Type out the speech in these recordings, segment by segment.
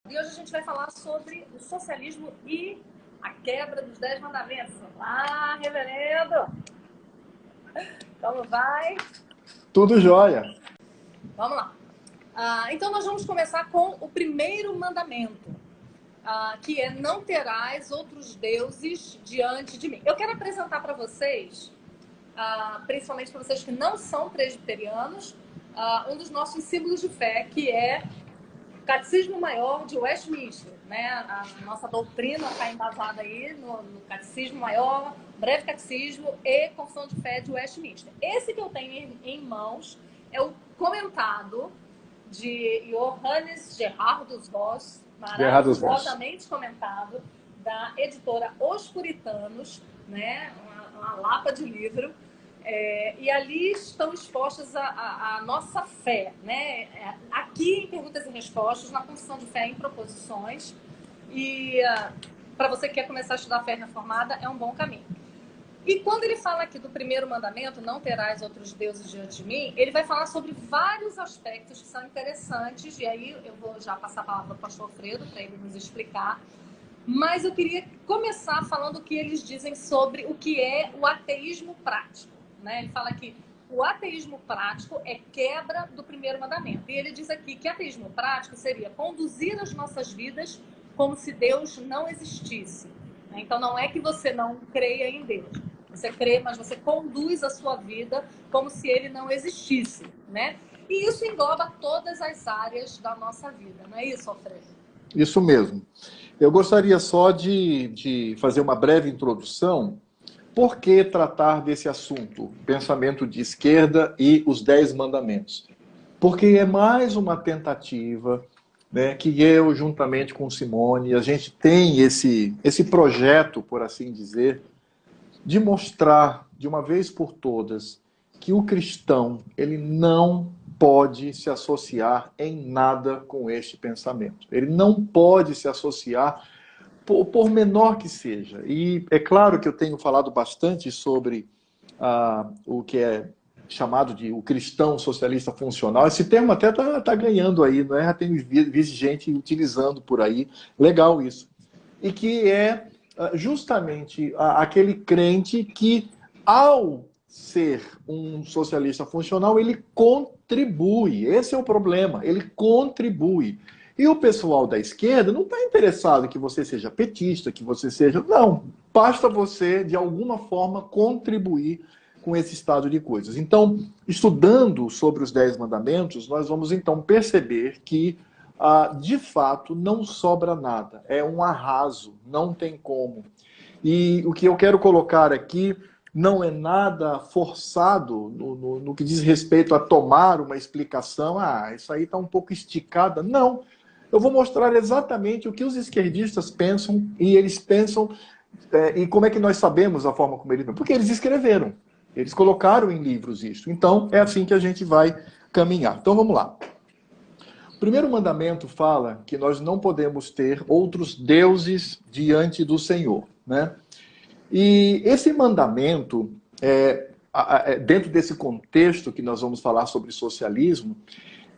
E hoje a gente vai falar sobre o socialismo e a quebra dos 10 mandamentos. Olá, reverendo! Como vai? Tudo jóia. Vamos lá. Então nós vamos começar com o primeiro mandamento, que é: não terás outros deuses diante de mim. Eu quero apresentar para vocês, principalmente para vocês que não são presbiterianos, um dos nossos símbolos de fé, que é o Catecismo Maior de Westminster, né? A nossa doutrina está embasada aí no Catecismo Maior, Breve Catecismo e Confissão de Fé de Westminster. Esse que eu tenho em mãos é o comentado de Johannes Gerhardus Voss, Gerardo Voss. maravilhosamente comentado, da editora Os Puritanos, né? Uma lapa de livro. E ali estão expostas a nossa fé, né? Aqui em Perguntas e Respostas, na Confissão de Fé em Proposições. E para você que quer começar a estudar fé reformada, é um bom caminho. E quando ele fala aqui do primeiro mandamento, não terás outros deuses diante de mim, ele vai falar sobre vários aspectos que são interessantes, e aí eu vou já passar a palavra para o pastor Alfredo, para ele nos explicar. Mas eu queria começar falando o que eles dizem sobre o que é o ateísmo prático, né? Ele fala que o ateísmo prático é quebra do primeiro mandamento. E ele diz aqui que ateísmo prático seria conduzir as nossas vidas como se Deus não existisse. Então não é que você não creia em Deus. Você crê, mas você conduz a sua vida como se ele não existisse, né? E isso engloba todas as áreas da nossa vida, não é isso, Alfredo? Isso mesmo. Eu gostaria só de fazer uma breve introdução. Por que tratar desse assunto? Pensamento de esquerda e os 10 mandamentos. Porque é mais uma tentativa, né, que eu, juntamente com Simone, a gente tem esse projeto, por assim dizer, de mostrar de uma vez por todas que o cristão ele não pode se associar em nada com este pensamento. Ele não pode se associar, por menor que seja. E é claro que eu tenho falado bastante sobre o que é chamado de o cristão socialista funcional. Esse termo até tá ganhando aí, não é? Já tem visto gente utilizando por aí. Legal isso. E que é justamente aquele crente que, ao ser um socialista funcional, ele contribui. Esse é o problema, ele contribui. E o pessoal da esquerda não está interessado que você seja petista, que você seja... Não, basta você, de alguma forma, contribuir com esse estado de coisas. Então, estudando sobre os 10 mandamentos, nós vamos então perceber que de fato, não sobra nada. É um arraso, não tem como. E o que eu quero colocar aqui não é nada forçado no que diz respeito a tomar uma explicação. Isso aí está um pouco esticada. Não. Eu vou mostrar exatamente o que os esquerdistas pensam, e eles pensam, e como é que nós sabemos a forma como eles pensam. Porque eles escreveram. Eles colocaram em livros isso. Então, é assim que a gente vai caminhar. Então, vamos lá. O primeiro mandamento fala que nós não podemos ter outros deuses diante do Senhor, né? E esse mandamento, dentro desse contexto que nós vamos falar sobre socialismo,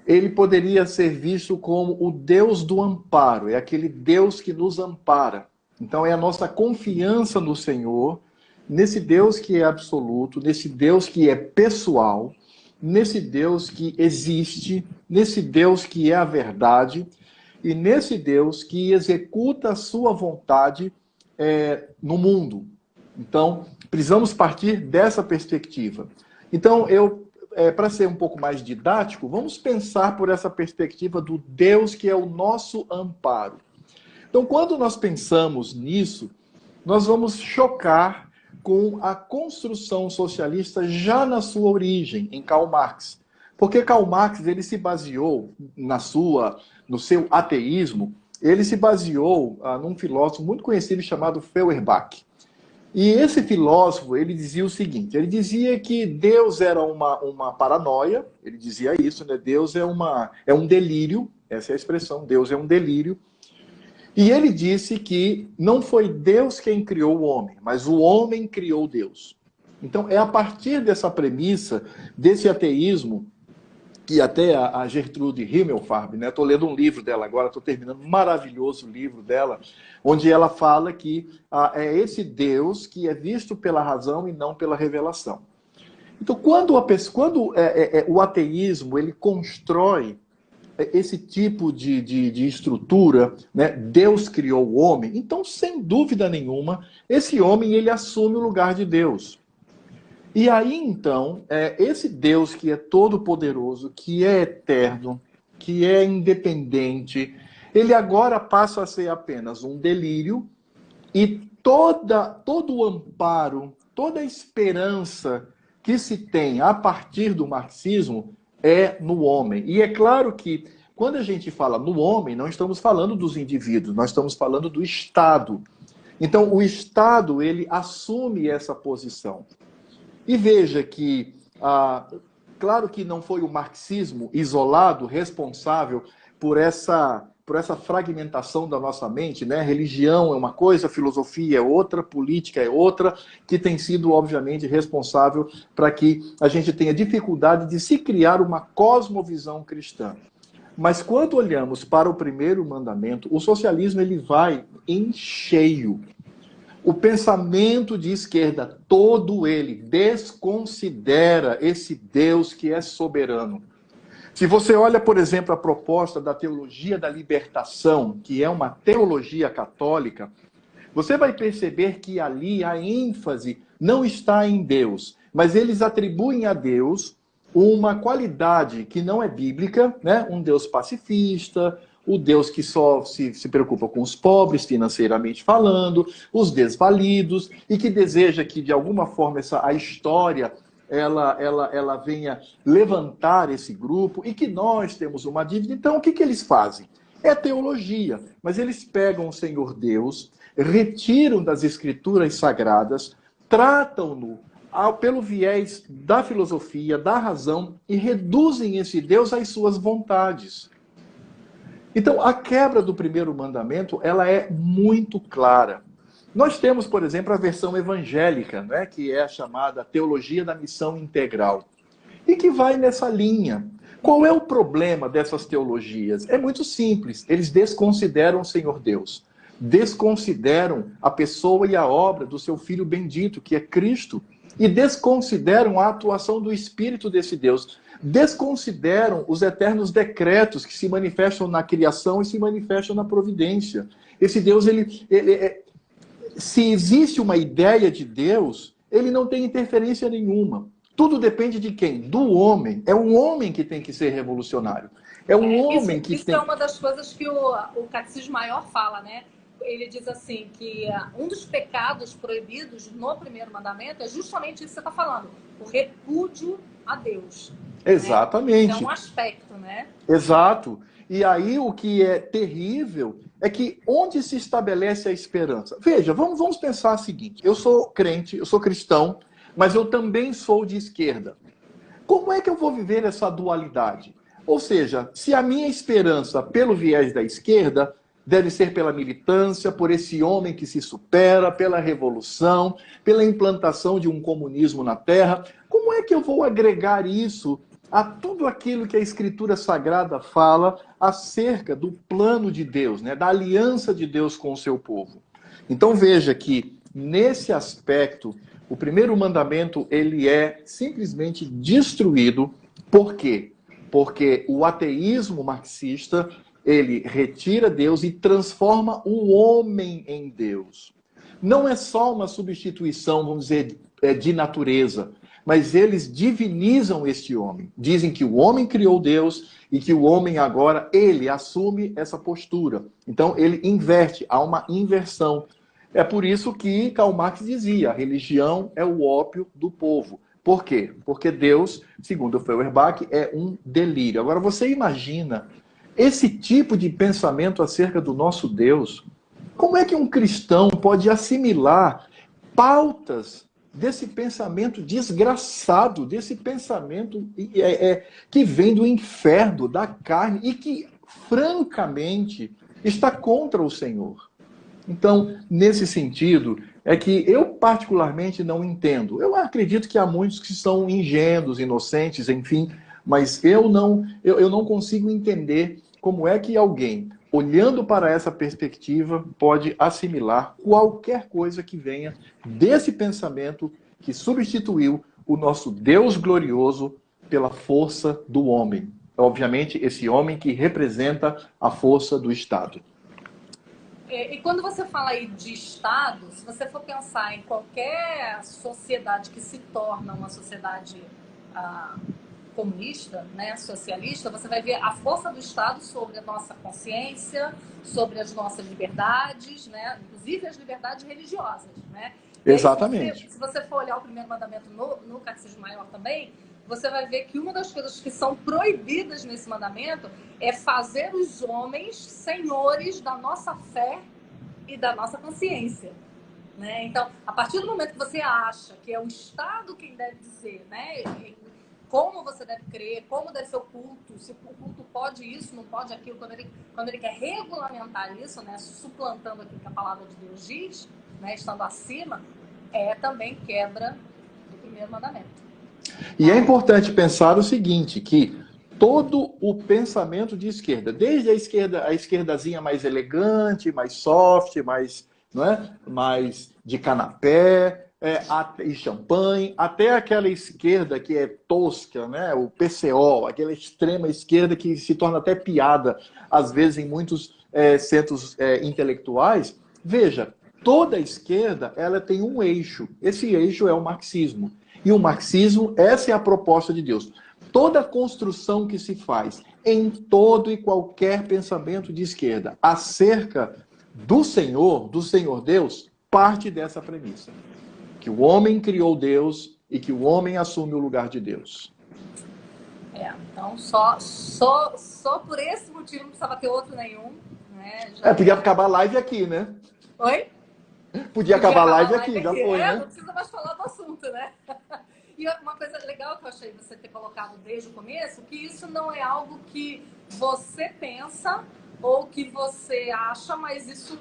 ele poderia ser visto como o Deus do amparo, é aquele Deus que nos ampara. Então é a nossa confiança no Senhor, nesse Deus que é absoluto, nesse Deus que é pessoal, nesse Deus que existe, nesse Deus que é a verdade, e nesse Deus que executa a sua vontade no mundo. Então, precisamos partir dessa perspectiva. Então, para ser um pouco mais didático, vamos pensar por essa perspectiva do Deus que é o nosso amparo. Então, quando nós pensamos nisso, nós vamos chocar com a construção socialista já na sua origem, em Karl Marx. Porque Karl Marx ele se baseou no seu ateísmo, ele se baseou num filósofo muito conhecido chamado Feuerbach. E esse filósofo, ele dizia o seguinte, ele dizia que Deus era uma paranoia, ele dizia isso, né? Deus é um delírio, essa é a expressão, Deus é um delírio. E ele disse que não foi Deus quem criou o homem, mas o homem criou Deus. Então, é a partir dessa premissa, desse ateísmo, que até a Gertrude Himmelfarb, né? Estou lendo um livro dela agora, estou terminando um maravilhoso livro dela, onde ela fala que é esse Deus que é visto pela razão e não pela revelação. Então, quando o ateísmo ele constrói esse tipo de estrutura, né? Deus criou o homem, então, sem dúvida nenhuma, esse homem ele assume o lugar de Deus. E aí, então, esse Deus que é todo-poderoso, que é eterno, que é independente, ele agora passa a ser apenas um delírio e todo o amparo, toda a esperança que se tem a partir do marxismo é no homem. E é claro que, quando a gente fala no homem, não estamos falando dos indivíduos, nós estamos falando do Estado. Então, o Estado, ele assume essa posição. E veja que, claro que não foi o marxismo isolado responsável por essa fragmentação da nossa mente, né? Religião é uma coisa, filosofia é outra, política é outra, que tem sido, obviamente, responsável para que a gente tenha dificuldade de se criar uma cosmovisão cristã. Mas quando olhamos para o primeiro mandamento, o socialismo ele vai em cheio. O pensamento de esquerda, todo ele, desconsidera esse Deus que é soberano. Se você olha, por exemplo, a proposta da teologia da libertação, que é uma teologia católica, você vai perceber que ali a ênfase não está em Deus, mas eles atribuem a Deus uma qualidade que não é bíblica, né? Um Deus pacifista, o Deus que só se preocupa com os pobres, financeiramente falando, os desvalidos, e que deseja que, de alguma forma, a história ela venha levantar esse grupo, e que nós temos uma dívida. Então, o que eles fazem? É teologia, mas eles pegam o Senhor Deus, retiram das escrituras sagradas, tratam-no pelo viés da filosofia, da razão, e reduzem esse Deus às suas vontades. Então, a quebra do primeiro mandamento, ela é muito clara. Nós temos, por exemplo, a versão evangélica, né, que é a chamada teologia da missão integral, e que vai nessa linha. Qual é o problema dessas teologias? É muito simples. Eles desconsideram o Senhor Deus. Desconsideram a pessoa e a obra do seu Filho bendito, que é Cristo. E desconsideram a atuação do Espírito desse Deus. Desconsideram os eternos decretos que se manifestam na criação e se manifestam na providência. Esse Deus, se existe uma ideia de Deus, ele não tem interferência nenhuma. Tudo depende de quem? Do homem. É um homem que tem que ser revolucionário. É um homem que tem... Isso é uma das coisas que o Catecismo Maior fala, né? Ele diz assim, que um dos pecados proibidos no primeiro mandamento é justamente isso que você está falando, o repúdio a Deus. Exatamente. Né? É um aspecto, né? Exato. E aí o que é terrível é que onde se estabelece a esperança? Veja, vamos pensar o seguinte, eu sou crente, eu sou cristão, mas eu também sou de esquerda. Como é que eu vou viver essa dualidade? Ou seja, se a minha esperança pelo viés da esquerda deve ser pela militância, por esse homem que se supera, pela revolução, pela implantação de um comunismo na Terra, como é que eu vou agregar isso a tudo aquilo que a Escritura Sagrada fala acerca do plano de Deus, né? Da aliança de Deus com o seu povo? Então veja que, nesse aspecto, o primeiro mandamento ele é simplesmente destruído. Por quê? Porque o ateísmo marxista ele retira Deus e transforma o homem em Deus. Não é só uma substituição, vamos dizer, de natureza, mas eles divinizam este homem. Dizem que o homem criou Deus e que o homem agora, ele assume essa postura. Então, ele inverte, há uma inversão. É por isso que Karl Marx dizia, a religião é o ópio do povo. Por quê? Porque Deus, segundo Feuerbach, é um delírio. Agora, você imagina esse tipo de pensamento acerca do nosso Deus? Como é que um cristão pode assimilar pautas desse pensamento desgraçado, desse pensamento que vem do inferno, da carne, e que, francamente, está contra o Senhor? Então, nesse sentido, é que eu particularmente não entendo. Eu acredito que há muitos que são ingênuos, inocentes, enfim, Mas eu não consigo entender como é que alguém, olhando para essa perspectiva, pode assimilar qualquer coisa que venha desse pensamento que substituiu o nosso Deus glorioso pela força do homem. Obviamente, esse homem que representa a força do Estado. E quando você fala aí de Estado, se você for pensar em qualquer sociedade que se torna uma sociedade comunista, né, socialista, você vai ver a força do Estado sobre a nossa consciência, sobre as nossas liberdades, né, inclusive as liberdades religiosas. Né? Exatamente. Aí, se você for olhar o primeiro mandamento no Catecismo Maior também, você vai ver que uma das coisas que são proibidas nesse mandamento é fazer os homens senhores da nossa fé e da nossa consciência. Né? Então, a partir do momento que você acha que é o Estado quem deve dizer, né, como você deve crer, como deve ser o culto, se o culto pode isso, não pode aquilo, quando ele quer regulamentar isso, né, suplantando aquilo que a palavra de Deus diz, né, estando acima, é também quebra do primeiro mandamento. E é importante pensar o seguinte, que todo o pensamento de esquerda, desde a esquerdazinha mais elegante, mais soft, mais, não é? Mais de canapé e champanhe, até aquela esquerda que é tosca, né? O PCO, aquela extrema esquerda que se torna até piada, às vezes, em muitos centros intelectuais. Veja, toda a esquerda ela tem um eixo. Esse eixo é o marxismo. E o marxismo, essa é a proposta de Deus. Toda construção que se faz em todo e qualquer pensamento de esquerda acerca do Senhor Deus, parte dessa premissa. Que o homem criou Deus e que o homem assume o lugar de Deus. Então só por esse motivo não precisava ter outro nenhum. Né? Podia acabar a live aqui, né? Oi? Podia acabar a live aqui, já foi, né? Não precisa mais falar do assunto, né? E uma coisa legal que eu achei você ter colocado desde o começo, que isso não é algo que você pensa ou que você acha, mas isso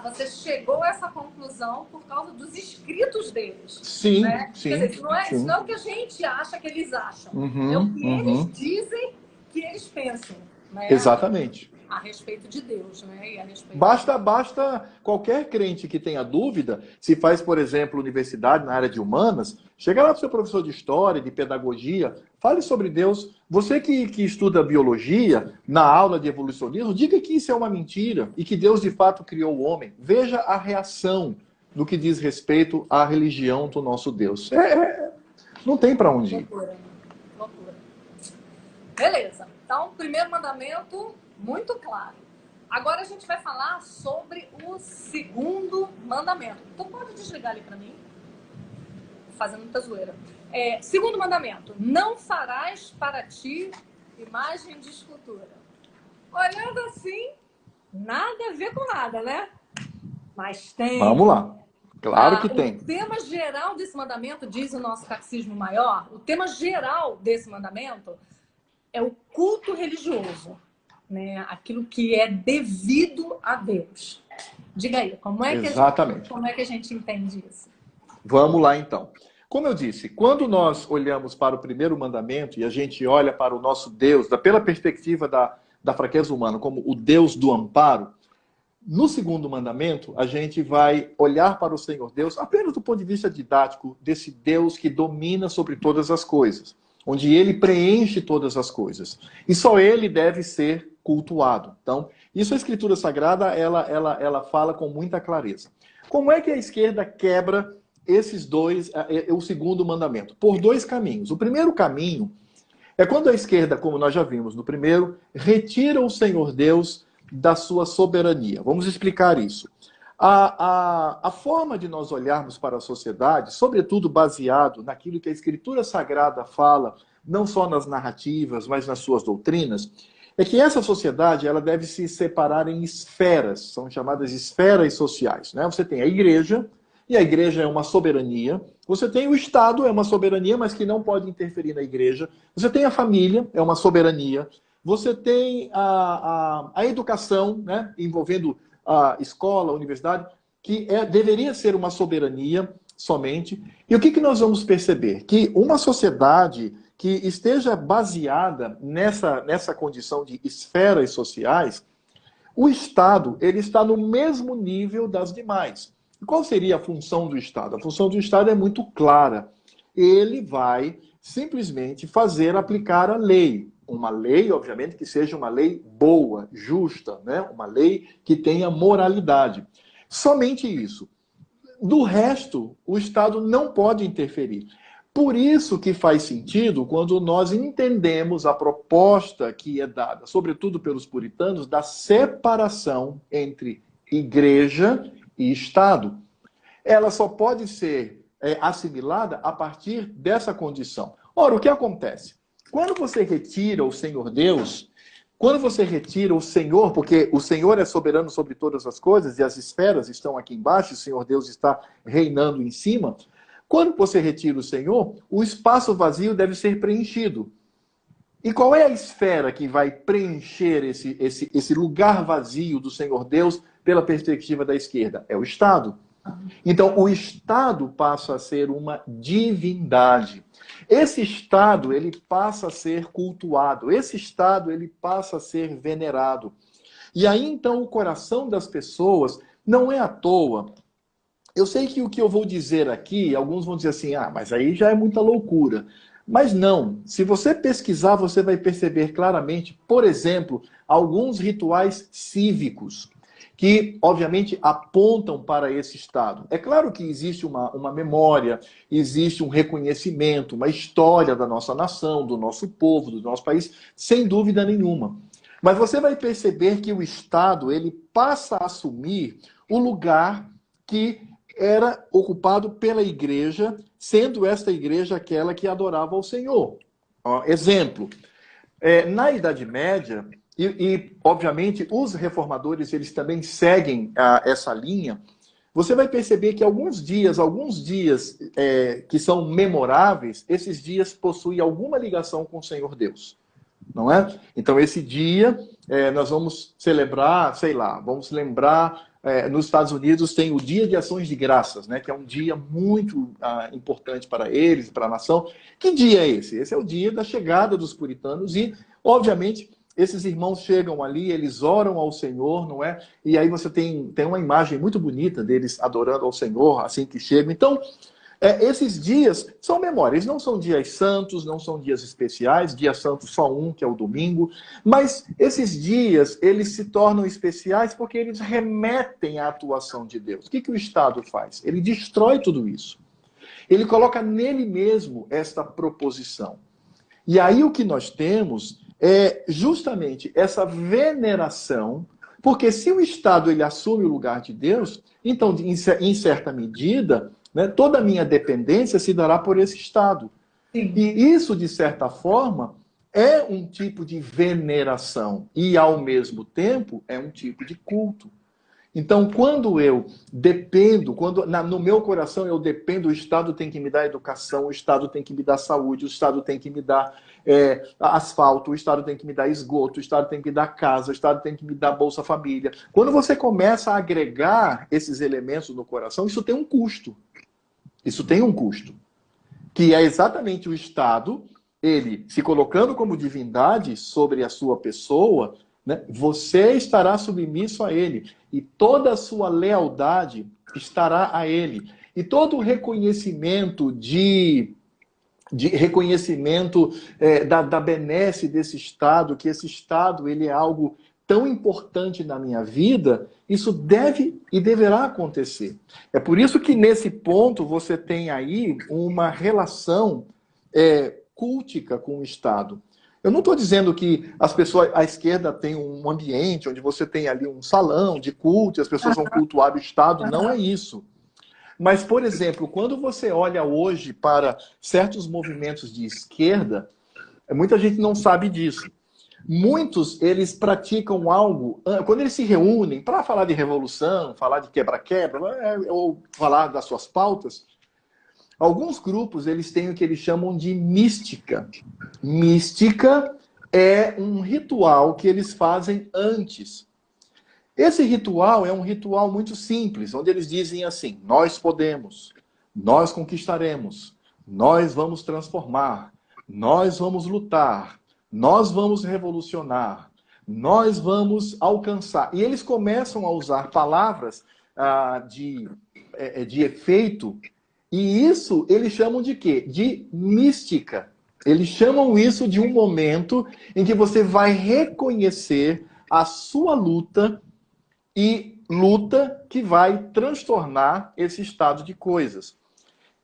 você chegou a essa conclusão por causa dos escritos deles. Sim, né? sim. Quer dizer, isso não é o que a gente acha que eles acham. É o que eles dizem que eles pensam. Né? Exatamente. A respeito de Deus, né? E a respeito Basta qualquer crente que tenha dúvida, se faz, por exemplo, universidade na área de humanas, chega lá para o seu professor de história, de pedagogia, fale sobre Deus. Você que estuda biologia, na aula de evolucionismo, diga que isso é uma mentira e que Deus de fato criou o homem. Veja a reação no que diz respeito à religião do nosso Deus. Não tem para onde ir. Loucura. Beleza. Então, primeiro mandamento, muito claro. Agora a gente vai falar sobre o segundo mandamento. Tu pode desligar ali para mim? Fazendo muita zoeira. Segundo mandamento, não farás para ti imagem de escultura. Olhando assim, nada a ver com nada, né? Mas tem. Vamos lá. Claro que tem. O tema geral desse mandamento, diz o nosso Catecismo Maior, o tema geral desse mandamento é o culto religioso. Né? Aquilo que é devido a Deus. Diga aí, como é que a gente entende isso? Vamos lá, então. Como eu disse, quando nós olhamos para o primeiro mandamento e a gente olha para o nosso Deus, pela perspectiva da fraqueza humana, como o Deus do amparo, no segundo mandamento, a gente vai olhar para o Senhor Deus apenas do ponto de vista didático, desse Deus que domina sobre todas as coisas, onde ele preenche todas as coisas. E só ele deve ser cultuado. Então, isso a Escritura Sagrada, ela fala com muita clareza. Como é que a esquerda quebra esses dois, o segundo mandamento? Por dois caminhos. O primeiro caminho é quando a esquerda, como nós já vimos no primeiro, retira o Senhor Deus da sua soberania. Vamos explicar isso. A forma de nós olharmos para a sociedade, sobretudo baseado naquilo que a Escritura Sagrada fala, não só nas narrativas, mas nas suas doutrinas, é que essa sociedade ela deve se separar em esferas, são chamadas esferas sociais. Né? Você tem a igreja, e a igreja é uma soberania. Você tem o Estado, é uma soberania, mas que não pode interferir na igreja. Você tem a família, é uma soberania. Você tem a educação, né? Envolvendo a escola, a universidade, que deveria ser uma soberania somente. E o que nós vamos perceber? Que uma sociedade que esteja baseada nessa condição de esferas sociais, o Estado ele está no mesmo nível das demais. Qual seria a função do Estado? A função do Estado é muito clara. Ele vai simplesmente fazer aplicar a lei. Uma lei, obviamente, que seja uma lei boa, justa, né? Uma lei que tenha moralidade. Somente isso. Do resto, o Estado não pode interferir. Por isso que faz sentido quando nós entendemos a proposta que é dada, sobretudo pelos puritanos, da separação entre igreja e Estado. Ela só pode ser assimilada a partir dessa condição. Ora, o que acontece? Quando você retira o Senhor Deus, quando você retira o Senhor, porque o Senhor é soberano sobre todas as coisas e as esferas estão aqui embaixo, o Senhor Deus está reinando em cima. Quando você retira o Senhor, o espaço vazio deve ser preenchido. E qual é a esfera que vai preencher esse lugar vazio do Senhor Deus pela perspectiva da esquerda? É o Estado. Então, o Estado passa a ser uma divindade. Esse Estado, ele passa a ser cultuado. Esse Estado, ele passa a ser venerado. E aí, então, o coração das pessoas não é à toa. Eu sei que o que eu vou dizer aqui, alguns vão dizer assim, mas aí já é muita loucura. Mas não, se você pesquisar, você vai perceber claramente, por exemplo, alguns rituais cívicos que, obviamente, apontam para esse Estado. É claro que existe uma memória, existe um reconhecimento, uma história da nossa nação, do nosso povo, do nosso país, sem dúvida nenhuma. Mas você vai perceber que o Estado ele passa a assumir o lugar que era ocupado pela igreja, sendo esta igreja aquela que adorava ao Senhor. Exemplo, na Idade Média, obviamente os reformadores eles também seguem essa linha, você vai perceber que alguns dias que são memoráveis, esses dias possuem alguma ligação com o Senhor Deus. Não é? Então esse dia nós vamos celebrar, sei lá, vamos lembrar... nos Estados Unidos tem o Dia de Ações de Graças, né, que é um dia muito importante para eles, para a nação. Que dia é esse? Esse é o dia da chegada dos puritanos e, obviamente, esses irmãos chegam ali, eles oram ao Senhor, não é? E aí você tem uma imagem muito bonita deles adorando ao Senhor assim que chegam. Então, esses dias são memórias, não são dias santos, não são dias especiais, dia santo só um, que é o domingo, mas esses dias, eles se tornam especiais porque eles remetem à atuação de Deus. O que o Estado faz? Ele destrói tudo isso. Ele coloca nele mesmo esta proposição. E aí o que nós temos é justamente essa veneração, porque se o Estado ele assume o lugar de Deus, então, em certa medida... toda a minha dependência se dará por esse Estado. Sim. E isso, de certa forma, é um tipo de veneração. E, ao mesmo tempo, é um tipo de culto. Então, quando eu dependo, no meu coração eu dependo, o Estado tem que me dar educação, o Estado tem que me dar saúde, o Estado tem que me dar asfalto, o Estado tem que me dar esgoto, o Estado tem que me dar casa, o Estado tem que me dar Bolsa Família. Quando você começa a agregar esses elementos no coração, isso tem um custo. Isso tem um custo, que é exatamente o Estado, ele se colocando como divindade sobre a sua pessoa, né, você estará submisso a ele, e toda a sua lealdade estará a ele. E todo o reconhecimento da benesse desse Estado, que esse Estado ele é algo tão importante na minha vida, isso deve e deverá acontecer. É por isso que nesse ponto você tem aí uma relação cultica com o Estado. Eu não estou dizendo que as pessoas, a esquerda tem um ambiente onde você tem ali um salão de culto e as pessoas vão cultuar o Estado, não é isso. Mas, por exemplo, quando você olha hoje para certos movimentos de esquerda, muita gente não sabe disso. Muitos, eles praticam algo, quando eles se reúnem para falar de revolução, falar de quebra-quebra, ou falar das suas pautas, alguns grupos, eles têm o que eles chamam de mística. Mística é um ritual que eles fazem antes. Esse ritual é um ritual muito simples, onde eles dizem assim, nós podemos, nós conquistaremos, nós vamos transformar, nós vamos lutar, nós vamos revolucionar, nós vamos alcançar. E eles começam a usar palavras de efeito, e isso eles chamam de quê? De mística. Eles chamam isso de um momento em que você vai reconhecer a sua luta e luta que vai transtornar esse estado de coisas.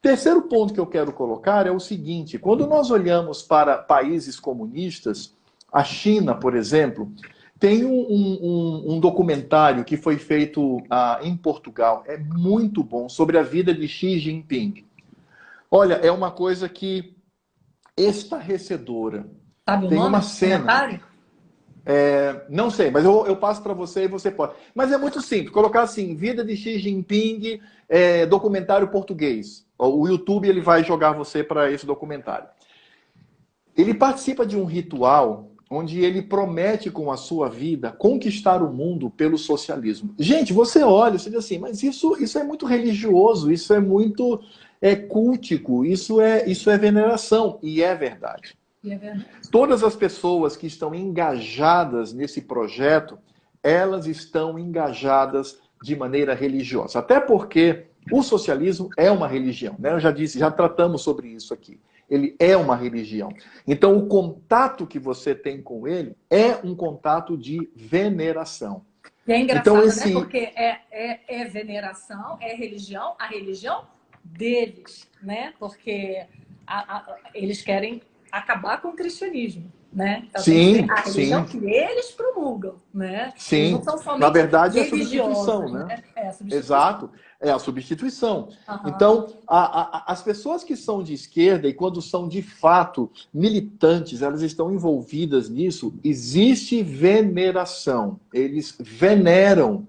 Terceiro ponto que eu quero colocar é o seguinte: quando nós olhamos para países comunistas, a China, por exemplo, tem um documentário que foi feito em Portugal, é muito bom, sobre a vida de Xi Jinping. Olha, é uma coisa que estarrecedora. Sabe o tem nome uma do cena. documentário? Não sei, mas eu passo para você e você pode. Mas é muito simples. Colocar assim, vida de Xi Jinping, documentário português. O YouTube ele vai jogar você para esse documentário. Ele participa de um ritual onde ele promete com a sua vida conquistar o mundo pelo socialismo. Gente, você olha, você diz assim, mas isso é muito religioso, isso é muito cultico, isso é veneração. E é verdade. Todas as pessoas que estão engajadas nesse projeto, elas estão engajadas de maneira religiosa. Até porque o socialismo é uma religião, né? Eu já disse, já tratamos sobre isso aqui. Ele é uma religião. Então, o contato que você tem com ele é um contato de veneração. E é engraçado, então, né? Porque é veneração, é religião, a religião deles, né? Porque eles querem acabar com o cristianismo, né? Então, sim, a religião que eles promulgam, né? Sim, eles não são somente na verdade é a substituição, né? É a substituição. Exato, é a substituição. Uhum. Então, as pessoas que são de esquerda e quando são de fato militantes, elas estão envolvidas nisso, existe veneração. Eles veneram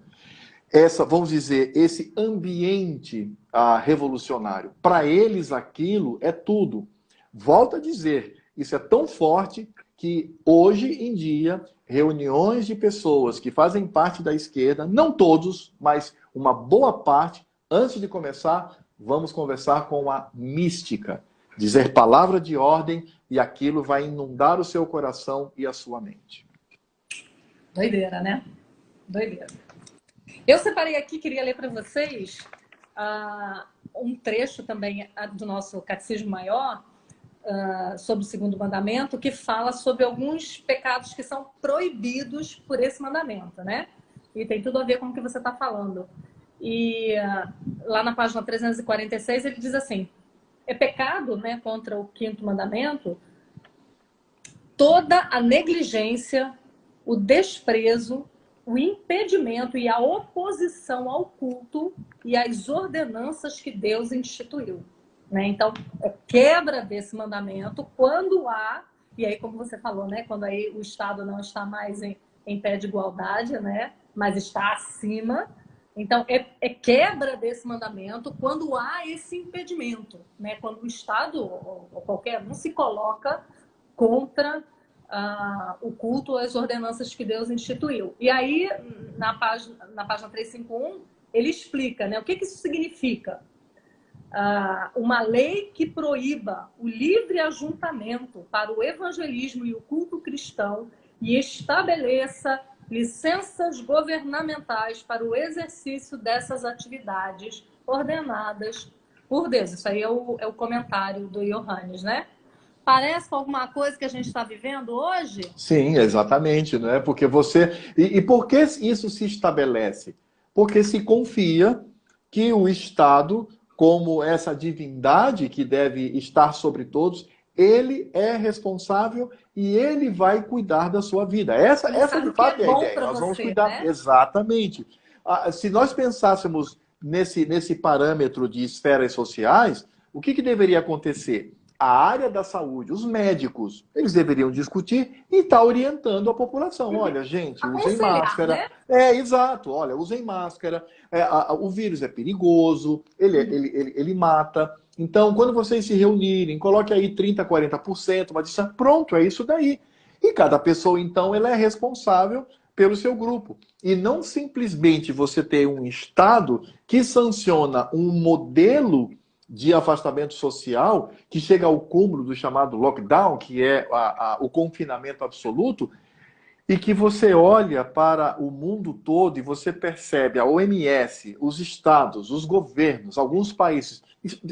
vamos dizer, esse ambiente revolucionário. Para eles aquilo é tudo. Volto a dizer, isso é tão forte que hoje em dia, reuniões de pessoas que fazem parte da esquerda, não todos, mas uma boa parte, antes de começar, vamos conversar com a mística. Dizer palavra de ordem e aquilo vai inundar o seu coração e a sua mente. Doideira, né? Doideira. Eu separei aqui, queria ler para vocês um trecho também do nosso Catecismo Maior, sobre o segundo mandamento, que fala sobre alguns pecados que são proibidos por esse mandamento, né? E tem tudo a ver com o que você está falando. E lá na página 346 ele diz assim: é pecado, né, contra o quinto mandamento toda a negligência, o desprezo, o impedimento e a oposição ao culto e às ordenanças que Deus instituiu. Né? Então, quebra desse mandamento quando há, e aí como você falou, né? Quando aí o Estado não está mais em pé de igualdade, né? Mas está acima. Então, é quebra desse mandamento quando há esse impedimento. Né? Quando o Estado, ou qualquer um, se coloca contra o culto às ordenanças que Deus instituiu. E aí, na página 351, ele explica, né? O que isso significa. Uma lei que proíba o livre ajuntamento para o evangelismo e o culto cristão e estabeleça licenças governamentais para o exercício dessas atividades ordenadas por Deus. Isso aí é o comentário do Johannes, né? Parece com alguma coisa que a gente está vivendo hoje? Sim, exatamente, né? Porque você... E por que isso se estabelece? Porque se confia que o Estado, como essa divindade que deve estar sobre todos, ele é responsável e ele vai cuidar da sua vida. Essa de fato é a ideia. Nós vamos cuidar. Né? Exatamente. Se nós pensássemos nesse parâmetro de esferas sociais, o que deveria acontecer? A área da saúde, os médicos, eles deveriam discutir e estar orientando a população. Olha, gente, usem máscara. Né? Exato. Olha, usem máscara. O vírus é perigoso, ele mata. Então, quando vocês se reunirem, coloque aí 30%, 40%, mas isso pronto, é isso daí. E cada pessoa, então, ela é responsável pelo seu grupo. E não simplesmente você ter um Estado que sanciona um modelo de afastamento social, que chega ao cúmulo do chamado lockdown, que é o confinamento absoluto, e que você olha para o mundo todo e você percebe a OMS, os estados, os governos, alguns países,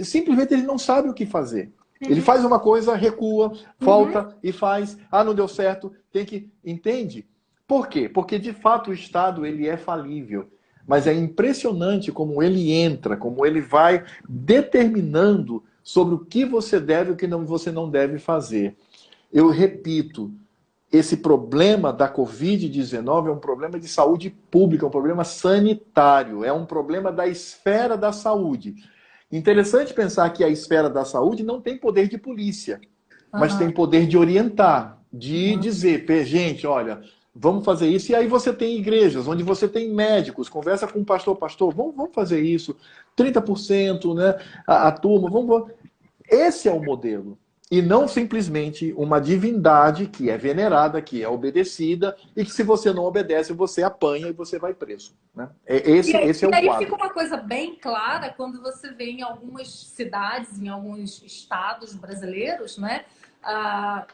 simplesmente ele não sabe o que fazer. Ele faz uma coisa, recua, volta e faz. Ah, não deu certo, tem que... Entende? Por quê? Porque, de fato, o Estado ele é falível. Mas é impressionante como ele entra, como ele vai determinando sobre o que você deve e o que você não deve fazer. Eu repito, esse problema da Covid-19 é um problema de saúde pública, é um problema sanitário, é um problema da esfera da saúde. Interessante pensar que a esfera da saúde não tem poder de polícia, mas tem poder de orientar, de dizer, gente, olha, vamos fazer isso. E aí você tem igrejas, onde você tem médicos, conversa com o pastor, vamos fazer isso, 30%, né? A turma, vamos... Esse é o modelo. E não simplesmente uma divindade que é venerada, que é obedecida, e que se você não obedece, você apanha e você vai preso. Né? Esse é o quadro. E aí quadro. fica uma coisa bem clara quando você vê em algumas cidades, em alguns estados brasileiros, né? A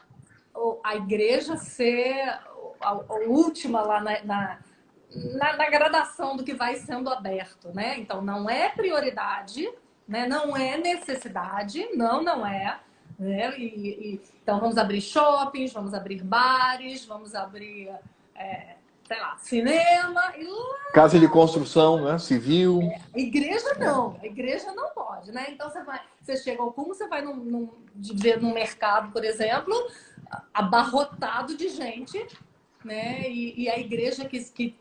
igreja ser a última lá na gradação do que vai sendo aberto, né? Então, não é prioridade, né? Não é necessidade, não é. Né? Então, vamos abrir shoppings, vamos abrir bares, vamos abrir, sei lá, cinema. Casa de construção, né? Civil. A igreja não, a igreja não pode, né? Então, você chega ao cúmulo, você vai ver num mercado, por exemplo, abarrotado de gente, né? E a igreja que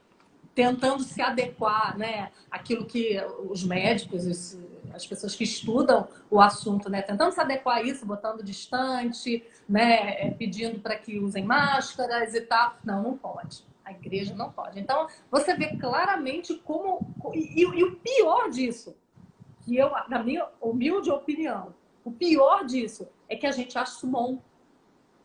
tentando se adequar, né, àquilo que os médicos, as pessoas que estudam o assunto, né, tentando se adequar a isso, botando distante, né, pedindo para que usem máscaras e tal. Não pode. A igreja não pode. Então, você vê claramente como... E o pior disso, que eu, na minha humilde opinião, o pior disso é que a gente acha isso bom.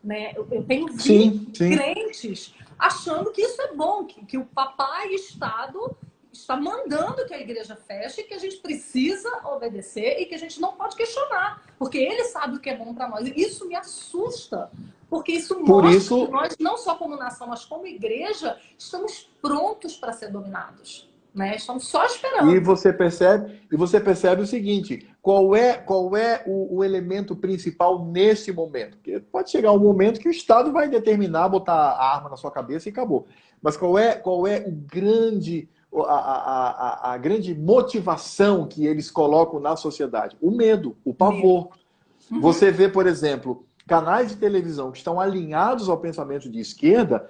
Né? Eu tenho visto crentes achando que isso é bom, que o papai Estado está mandando que a igreja feche, que a gente precisa obedecer e que a gente não pode questionar, porque ele sabe o que é bom para nós. E isso me assusta, porque isso mostra que nós, não só como nação, mas como igreja, estamos prontos para ser dominados. Né? Estamos só esperando. E você percebe o seguinte, qual é o elemento principal nesse momento? Porque pode chegar um momento que o Estado vai determinar, botar a arma na sua cabeça e acabou. Mas qual é a grande motivação que eles colocam na sociedade? O medo, o pavor. Você vê, por exemplo, canais de televisão que estão alinhados ao pensamento de esquerda,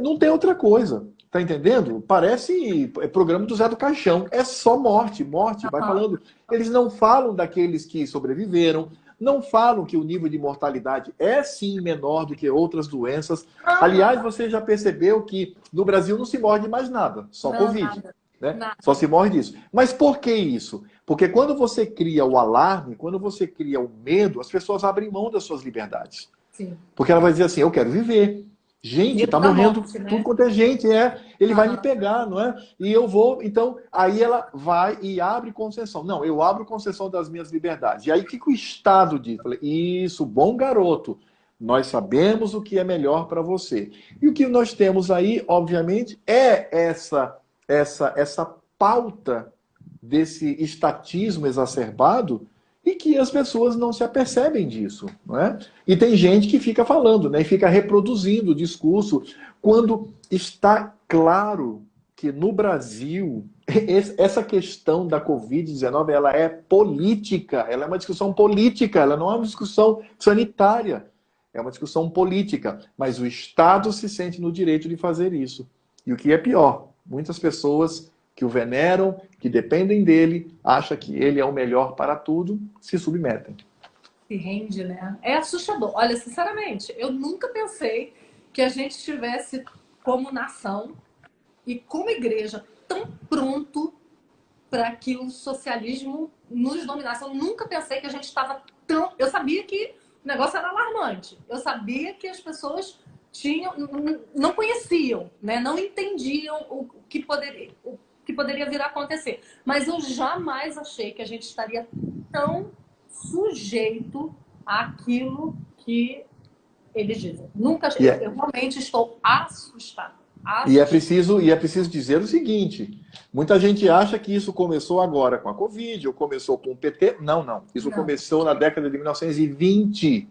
não tem outra coisa. Tá entendendo? Parece programa do Zé do Caixão. É só morte, vai falando. Eles não falam daqueles que sobreviveram, não falam que o nível de mortalidade é sim menor do que outras doenças. Aliás, você já percebeu que no Brasil não se morre de mais nada, só Covid. Né? Só se morre disso. Mas por que isso? Porque quando você cria o alarme, quando você cria o medo, as pessoas abrem mão das suas liberdades. Sim. Porque ela vai dizer assim, eu quero viver. Gente, tá morrendo tudo quanto é gente, ele vai me pegar, não é? E eu vou, então, aí ela vai e abre concessão. Não, eu abro concessão das minhas liberdades. E aí o que o Estado diz? Falei, isso, bom garoto, nós sabemos o que é melhor para você. E o que nós temos aí, obviamente, é essa pauta desse estatismo exacerbado e que as pessoas não se apercebem disso. Não é? E tem gente que fica falando, né, e fica reproduzindo o discurso, quando está claro que no Brasil essa questão da Covid-19 ela é política, ela é uma discussão política, ela não é uma discussão sanitária, é uma discussão política, mas o Estado se sente no direito de fazer isso. E o que é pior, muitas pessoas que o veneram, que dependem dele, acham que ele é o melhor para tudo, se submetem. Se rende, né? É assustador. Olha, sinceramente, eu nunca pensei que a gente estivesse como nação e como igreja tão pronto para que o socialismo nos dominasse. Eu nunca pensei que a gente estava tão... Eu sabia que o negócio era alarmante. Eu sabia que as pessoas não conheciam, né? Não entendiam o que poderia vir a acontecer. Mas eu jamais achei que a gente estaria estão sujeitos àquilo que eles dizem. Nunca, eu realmente estou assustada. E é preciso dizer o seguinte: muita gente acha que isso começou agora com a Covid, ou começou com o PT. Não. Isso começou na década de 1920.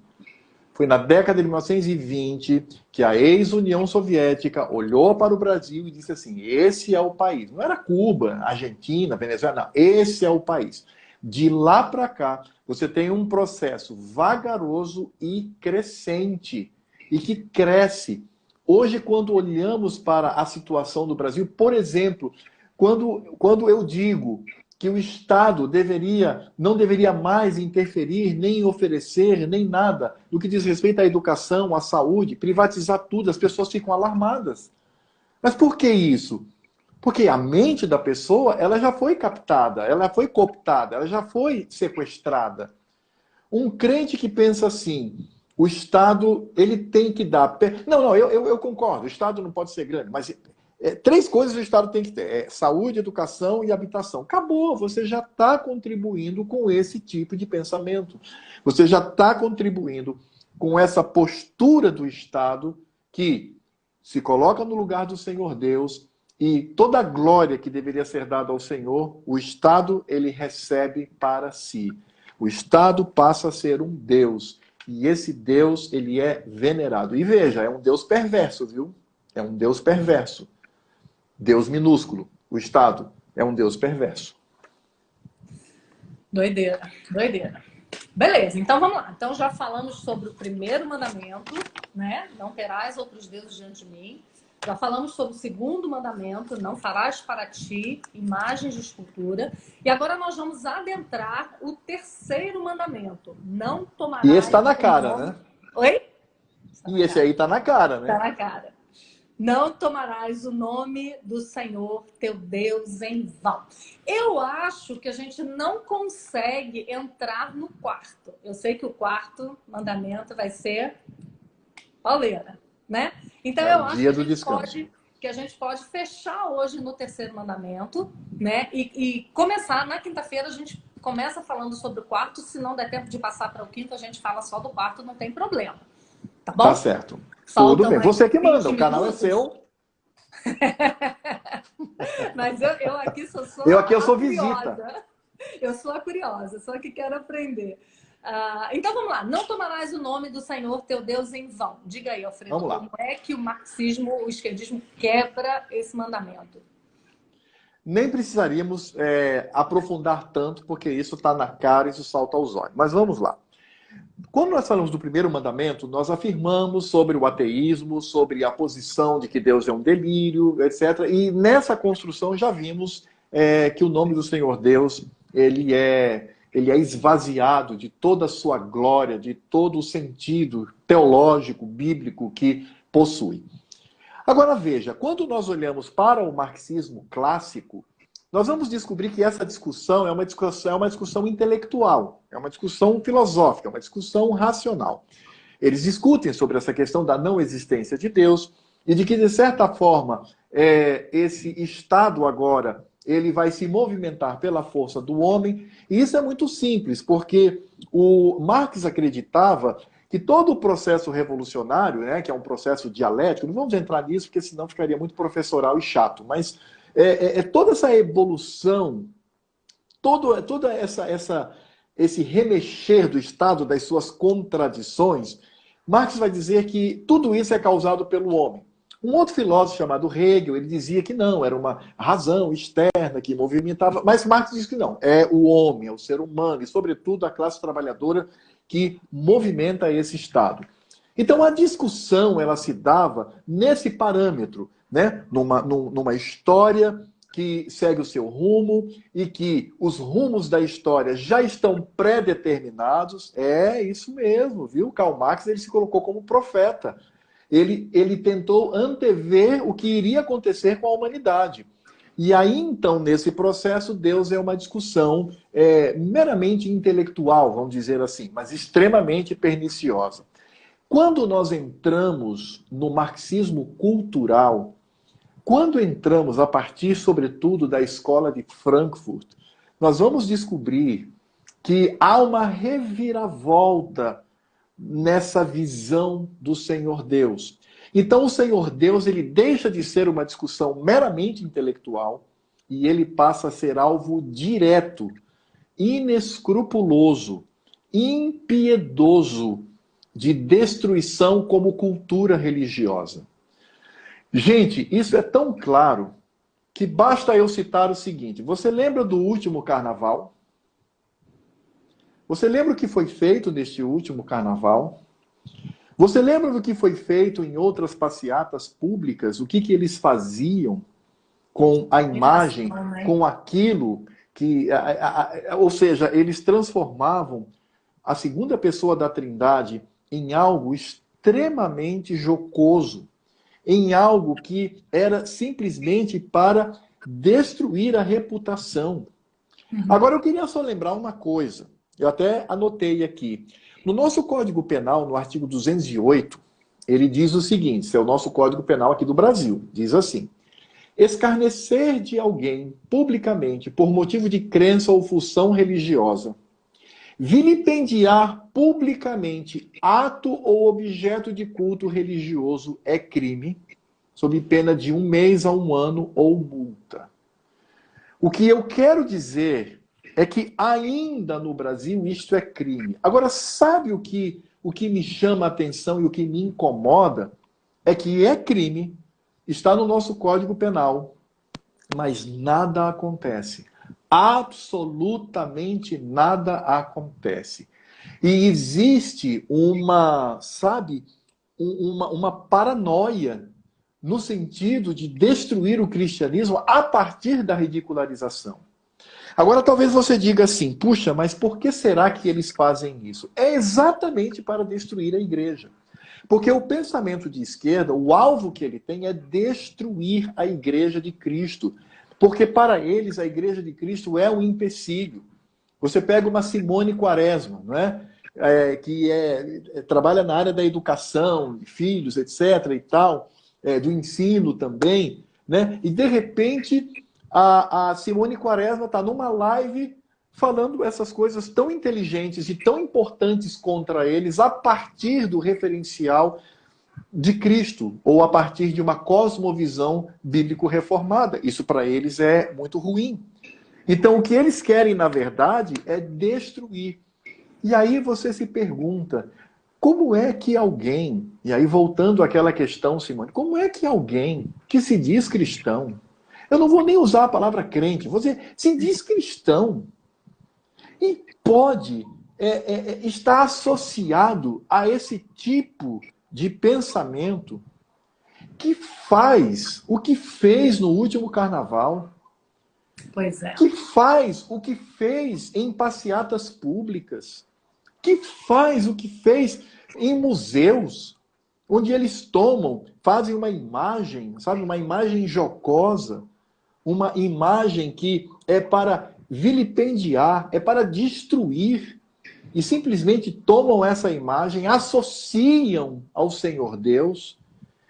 Foi na década de 1920 que a ex-União Soviética olhou para o Brasil e disse assim: esse é o país. Não era Cuba, Argentina, Venezuela, não. Esse é o país. De lá para cá, você tem um processo vagaroso e crescente. E que cresce. Hoje, quando olhamos para a situação do Brasil, por exemplo, quando eu digo que o Estado não deveria mais interferir, nem oferecer, nem nada, no que diz respeito à educação, à saúde, privatizar tudo, as pessoas ficam alarmadas. Mas por que isso? Porque a mente da pessoa, ela já foi captada, ela foi cooptada, ela já foi sequestrada. Um crente que pensa assim: o Estado, ele tem que dar... Não, eu concordo, o Estado não pode ser grande, mas 3 coisas o Estado tem que ter: saúde, educação e habitação. Acabou, você já está contribuindo com esse tipo de pensamento. Você já está contribuindo com essa postura do Estado que se coloca no lugar do Senhor Deus, e toda a glória que deveria ser dada ao Senhor, o Estado, ele recebe para si. O Estado passa a ser um Deus. E esse Deus, ele é venerado. E veja, é um Deus perverso, viu? É um Deus perverso. Deus minúsculo. O Estado é um Deus perverso. Doideira. Beleza, então vamos lá. Então já falamos sobre o primeiro mandamento, né? Não terás outros deuses diante de mim. Já falamos sobre o segundo mandamento: não farás para ti imagens de escultura. E agora nós vamos adentrar o terceiro mandamento: não tomarás... E esse está na cara, né? Oi? E esse aí está na cara, né? Está na cara. Não tomarás o nome do Senhor teu Deus em vão. Eu acho que a gente não consegue entrar no quarto. Eu sei que o quarto mandamento vai ser pauleira, né? Então eu acho que a gente pode fechar hoje no terceiro mandamento, né? E começar na quinta-feira. A gente começa falando sobre o quarto. Se não der tempo de passar para o quinto, a gente fala só do quarto, não tem problema. Tá bom? Tá certo. Tudo bem. Você que manda, o canal é seu. Mas eu aqui sou só eu sou curiosa. visita. Eu sou a curiosa, só que quero aprender. Então vamos lá. Não tomarás o nome do Senhor teu Deus em vão. Diga aí, Alfredo, como é que o marxismo, o esquerdismo quebra esse mandamento? Nem precisaríamos aprofundar tanto, porque isso está na cara, isso salta aos olhos. Mas vamos lá. Quando nós falamos do primeiro mandamento, nós afirmamos sobre o ateísmo, sobre a posição de que Deus é um delírio, etc. E nessa construção já vimos que o nome do Senhor Deus, ele é esvaziado de toda a sua glória, de todo o sentido teológico, bíblico que possui. Agora veja, quando nós olhamos para o marxismo clássico, nós vamos descobrir que essa discussão é uma discussão intelectual, é uma discussão filosófica, é uma discussão racional. Eles discutem sobre essa questão da não existência de Deus e de que, de certa forma, esse Estado agora ele vai se movimentar pela força do homem. E isso é muito simples, porque o Marx acreditava que todo o processo revolucionário, né, que é um processo dialético, não vamos entrar nisso porque senão ficaria muito professoral e chato, mas toda essa evolução, toda esse remexer do Estado, das suas contradições, Marx vai dizer que tudo isso é causado pelo homem. Um outro filósofo chamado Hegel, ele dizia que não, era uma razão externa que movimentava, mas Marx diz que não, é o homem, é o ser humano, e sobretudo a classe trabalhadora que movimenta esse Estado. Então a discussão ela se dava nesse parâmetro, né? Numa história que segue o seu rumo e que os rumos da história já estão pré-determinados. É isso mesmo, viu? Karl Marx ele se colocou como profeta. Ele tentou antever o que iria acontecer com a humanidade. E aí, então, nesse processo, Deus é uma discussão meramente intelectual, vamos dizer assim, mas extremamente perniciosa. Quando nós entramos no marxismo cultural, quando entramos a partir, sobretudo, da escola de Frankfurt, nós vamos descobrir que há uma reviravolta nessa visão do Senhor Deus. Então o Senhor Deus, ele deixa de ser uma discussão meramente intelectual e ele passa a ser alvo direto, inescrupuloso, impiedoso de destruição como cultura religiosa. Gente, isso é tão claro que basta eu citar o seguinte: você lembra do último carnaval? Você lembra o que foi feito neste último carnaval? Você lembra do que foi feito em outras passeatas públicas? O que eles faziam com a imagem, com aquilo que... Ou seja, eles transformavam a segunda pessoa da Trindade em algo extremamente jocoso, em algo que era simplesmente para destruir a reputação. Agora, eu queria só lembrar uma coisa. Eu até anotei aqui. No nosso Código Penal, no artigo 208, ele diz o seguinte, esse é o nosso Código Penal aqui do Brasil, diz assim: escarnecer de alguém publicamente por motivo de crença ou função religiosa, vilipendiar publicamente ato ou objeto de culto religioso é crime, sob pena de 1 mês a 1 ano ou multa. O que eu quero dizer é que ainda no Brasil isto é crime. Agora, sabe o que me chama a atenção e o que me incomoda? É que é crime, está no nosso Código Penal, mas nada acontece. Absolutamente nada acontece. E existe uma paranoia no sentido de destruir o cristianismo a partir da ridicularização. Agora, talvez você diga assim, puxa, mas por que será que eles fazem isso? É exatamente para destruir a igreja. Porque o pensamento de esquerda, o alvo que ele tem é destruir a igreja de Cristo. Porque para eles a igreja de Cristo é um empecilho. Você pega uma Simone Quaresma, não é? Trabalha na área da educação, de filhos, etc. e tal, do ensino também, né? E de repente a Simone Quaresma está numa live falando essas coisas tão inteligentes e tão importantes contra eles a partir do referencial de Cristo, ou a partir de uma cosmovisão bíblico-reformada. Isso para eles é muito ruim. Então o que eles querem, na verdade, é destruir. E aí você se pergunta, como é que alguém, e aí voltando àquela questão, Simone, como é que alguém que se diz cristão, eu não vou nem usar a palavra crente, você se diz cristão, e pode estar associado a esse tipo de pensamento que faz o que fez no último carnaval. Pois é. Que faz o que fez em passeatas públicas. Que faz o que fez em museus, onde eles fazem uma imagem, sabe, uma imagem jocosa, uma imagem que é para vilipendiar, é para destruir, e simplesmente tomam essa imagem, associam ao Senhor Deus,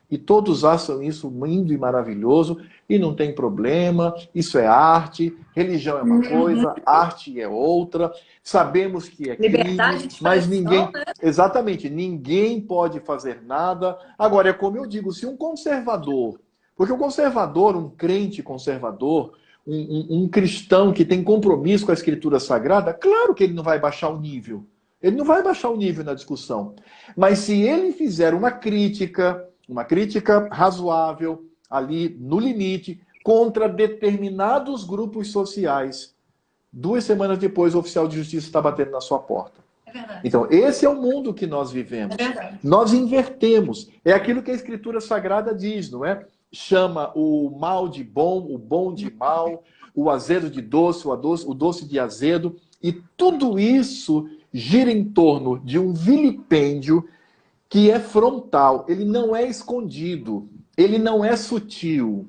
e todos acham isso lindo e maravilhoso, e não tem problema, isso é arte, religião é uma coisa, arte é outra, sabemos que é crime, liberdade de mas expressão, ninguém... né? Exatamente, ninguém pode fazer nada. Agora, é como eu digo, se um conservador, porque o conservador, um crente conservador, um cristão que tem compromisso com a Escritura Sagrada, claro que ele não vai baixar o nível. Ele não vai baixar o nível na discussão. Mas se ele fizer uma crítica razoável, ali no limite, contra determinados grupos sociais, 2 semanas depois o oficial de justiça está batendo na sua porta. É verdade. Então, esse é o mundo que nós vivemos. É verdade. Nós invertemos. É aquilo que a Escritura Sagrada diz, não é? Chama o mal de bom, o bom de mal, o azedo de doce, o doce de azedo. E tudo isso gira em torno de um vilipêndio que é frontal. Ele não é escondido. Ele não é sutil.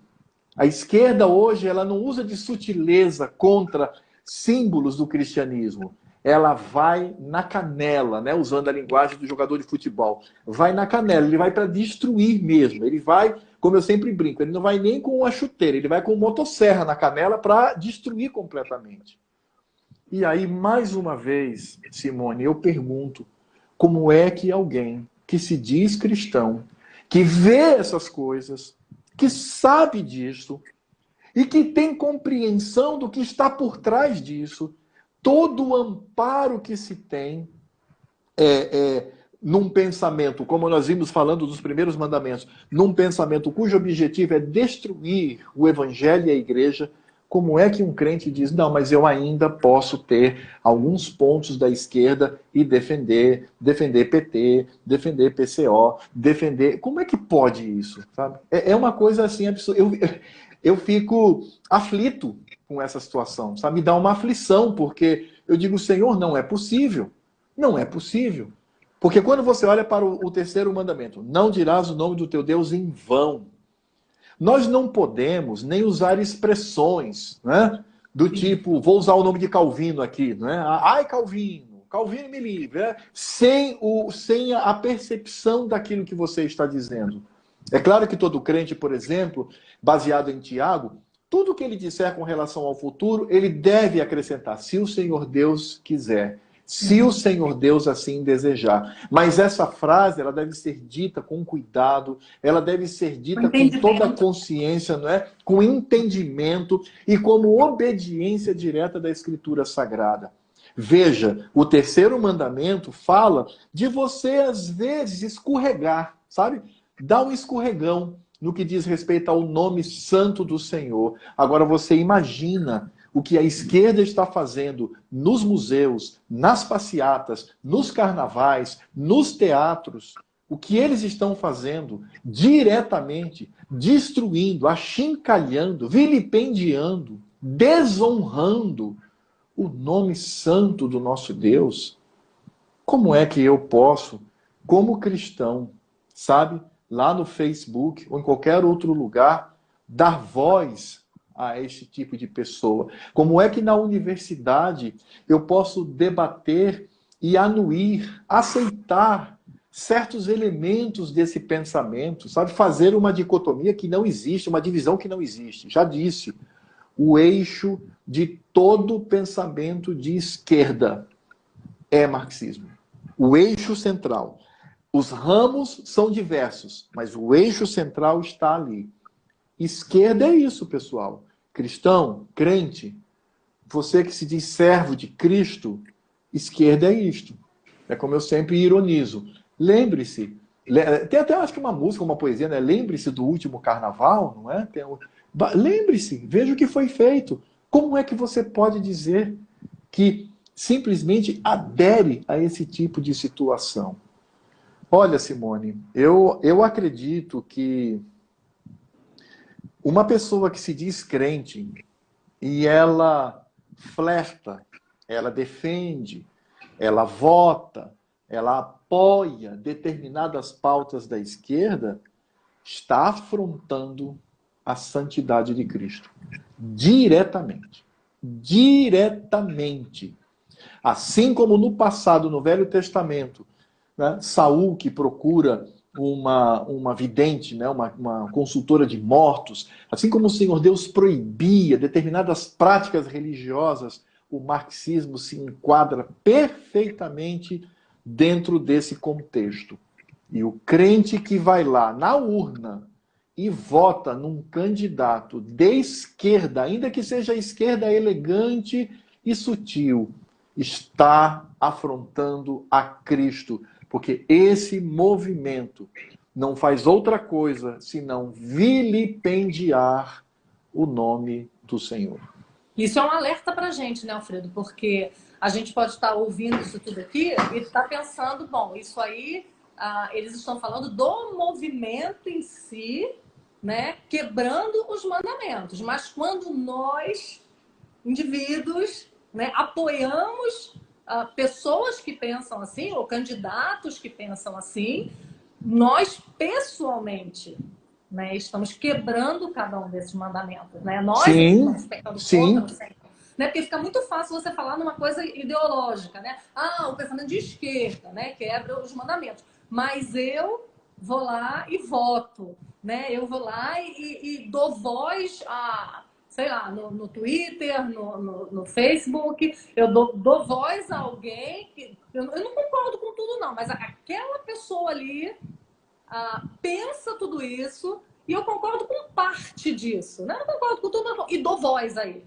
A esquerda hoje ela não usa de sutileza contra símbolos do cristianismo. Ela vai na canela, né? Usando a linguagem do jogador de futebol. Vai na canela, ele vai para destruir mesmo. Ele vai, como eu sempre brinco, ele não vai nem com uma chuteira, ele vai com motosserra na canela para destruir completamente. E aí, mais uma vez, Simone, eu pergunto, como é que alguém que se diz cristão, que vê essas coisas, que sabe disso, e que tem compreensão do que está por trás disso, todo o amparo que se tem num pensamento, como nós vimos falando dos primeiros mandamentos, num pensamento cujo objetivo é destruir o evangelho e a igreja, como é que um crente diz, não, mas eu ainda posso ter alguns pontos da esquerda e defender PT, defender PCO, defender... Como é que pode isso? Sabe? É uma coisa assim absurda. Eu fico aflito com essa situação, sabe? Me dá uma aflição, porque eu digo, Senhor, não é possível. Não é possível. Porque quando você olha para o terceiro mandamento, não dirás o nome do teu Deus em vão. Nós não podemos nem usar expressões, né? Do tipo, vou usar o nome de Calvino aqui, né? Ai, Calvino, Calvino me livre, né? Sem a percepção daquilo que você está dizendo. É claro que todo crente, por exemplo, baseado em Tiago, tudo que ele disser com relação ao futuro, ele deve acrescentar, se o Senhor Deus quiser. Se o Senhor Deus assim desejar. Mas essa frase, ela deve ser dita com cuidado, ela deve ser dita com toda a consciência, não é? Com entendimento e como obediência direta da Escritura Sagrada. Veja, o terceiro mandamento fala de você, às vezes, escorregar, sabe? Dá um escorregão no que diz respeito ao nome santo do Senhor. Agora você imagina o que a esquerda está fazendo nos museus, nas passeatas, nos carnavais, nos teatros, o que eles estão fazendo diretamente, destruindo, achincalhando, vilipendiando, desonrando o nome santo do nosso Deus. Como é que eu posso, como cristão, sabe, lá no Facebook ou em qualquer outro lugar, dar voz a este tipo de pessoa? Como é que na universidade eu posso debater e anuir, aceitar certos elementos desse pensamento, sabe? Fazer uma dicotomia que não existe, uma divisão que não existe. Já disse, o eixo de todo pensamento de esquerda é marxismo. O eixo central. Os ramos são diversos, mas o eixo central está ali. Esquerda é isso, pessoal. Cristão, crente, você que se diz servo de Cristo, esquerda é isto. É como eu sempre ironizo. Lembre-se, tem até acho que uma música, uma poesia, né? Lembre-se do último carnaval, não é? Lembre-se, veja o que foi feito. Como é que você pode dizer que simplesmente adere a esse tipo de situação? Olha, Simone, eu acredito que uma pessoa que se diz crente e ela flerta, ela defende, ela vota, ela apoia determinadas pautas da esquerda, está afrontando a santidade de Cristo. Diretamente. Diretamente. Assim como no passado, no Velho Testamento, né, Saul, que procura uma vidente, né, uma consultora de mortos, assim como o Senhor Deus proibia determinadas práticas religiosas, o marxismo se enquadra perfeitamente dentro desse contexto. E o crente que vai lá na urna e vota num candidato de esquerda, ainda que seja esquerda elegante e sutil, está afrontando a Cristo, porque esse movimento não faz outra coisa senão vilipendiar o nome do Senhor. Isso é um alerta para a gente, né, Alfredo? Porque a gente pode estar ouvindo isso tudo aqui e estar pensando, bom, isso aí, eles estão falando do movimento em si, né, quebrando os mandamentos. Mas quando nós, indivíduos, né, apoiamos pessoas que pensam assim, ou candidatos que pensam assim, nós pessoalmente, né, estamos quebrando cada um desses mandamentos, né? Nós estamos pecando contra o Senhor. Né? Porque fica muito fácil você falar numa coisa ideológica, né? O pensamento de esquerda, né, quebra os mandamentos. Mas eu vou lá e voto, né? Eu vou lá e dou voz a, sei lá, no Twitter, no Facebook, eu dou voz a alguém que eu não concordo com tudo, não, mas aquela pessoa ali pensa tudo isso e eu concordo com parte disso, né? Eu não concordo com tudo e dou voz a ele,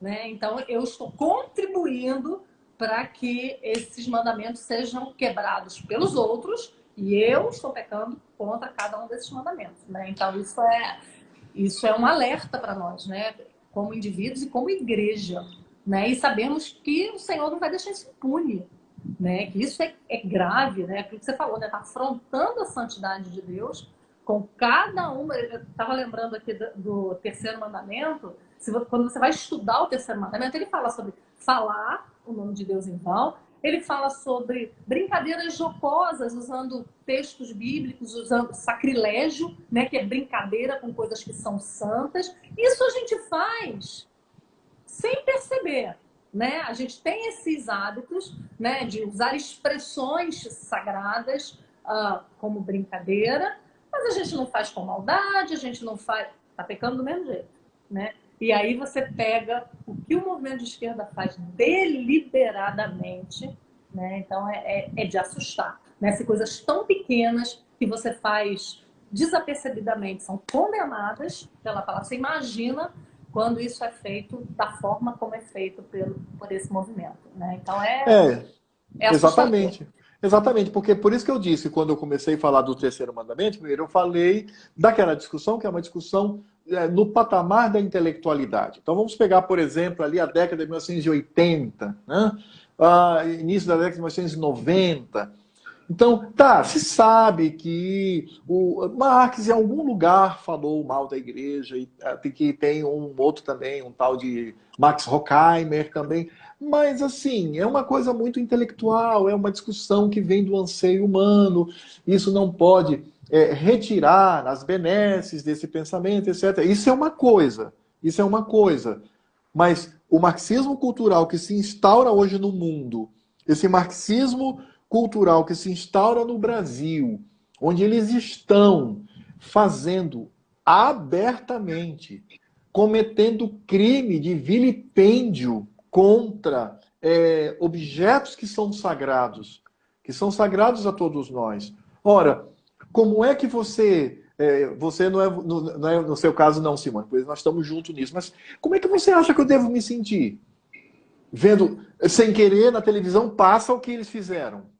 né? Então eu estou contribuindo para que esses mandamentos sejam quebrados pelos outros e eu estou pecando contra cada um desses mandamentos, né? Então isso é um alerta para nós, né? Como indivíduos e como igreja, né? E sabemos que o Senhor não vai deixar isso impune, né? Que isso é grave, né? Aquilo que você falou, né? Tá afrontando a santidade de Deus com cada uma. Eu estava lembrando aqui do terceiro mandamento. Quando você vai estudar o terceiro mandamento, ele fala sobre falar o nome de Deus em vão. Ele fala sobre brincadeiras jocosas, usando textos bíblicos, usando sacrilégio, né? Que é brincadeira com coisas que são santas. Isso a gente faz sem perceber, né? A gente tem esses hábitos, né, de usar expressões sagradas como brincadeira, mas a gente não faz com maldade, a gente não faz... Tá pecando do mesmo jeito, né? E aí você pega o que o movimento de esquerda faz deliberadamente, né? Então é de assustar, né? Se coisas tão pequenas que você faz desapercebidamente são condenadas pela palavra. Você imagina quando isso é feito da forma como é feito por esse movimento, né? Então é assustador. Exatamente. Exatamente, porque por isso que eu disse, quando eu comecei a falar do terceiro mandamento, primeiro eu falei daquela discussão, que é uma discussão no patamar da intelectualidade. Então vamos pegar, por exemplo, ali a década de 1980, né? Início da década de 1990. Então, se sabe que o Marx em algum lugar falou mal da igreja, e que tem um outro também, um tal de Max Horkheimer também, mas assim, é uma coisa muito intelectual, é uma discussão que vem do anseio humano, isso não pode retirar as benesses desse pensamento, etc. Isso é uma coisa, mas o marxismo cultural que se instaura hoje no mundo, esse marxismo cultural que se instaura no Brasil, onde eles estão fazendo abertamente, cometendo crime de vilipêndio contra objetos que são sagrados a todos nós. Ora, como é que você não é no seu caso não, Simone, pois nós estamos juntos nisso, mas como é que você acha que eu devo me sentir? Vendo, sem querer, na televisão, passa o que eles fizeram.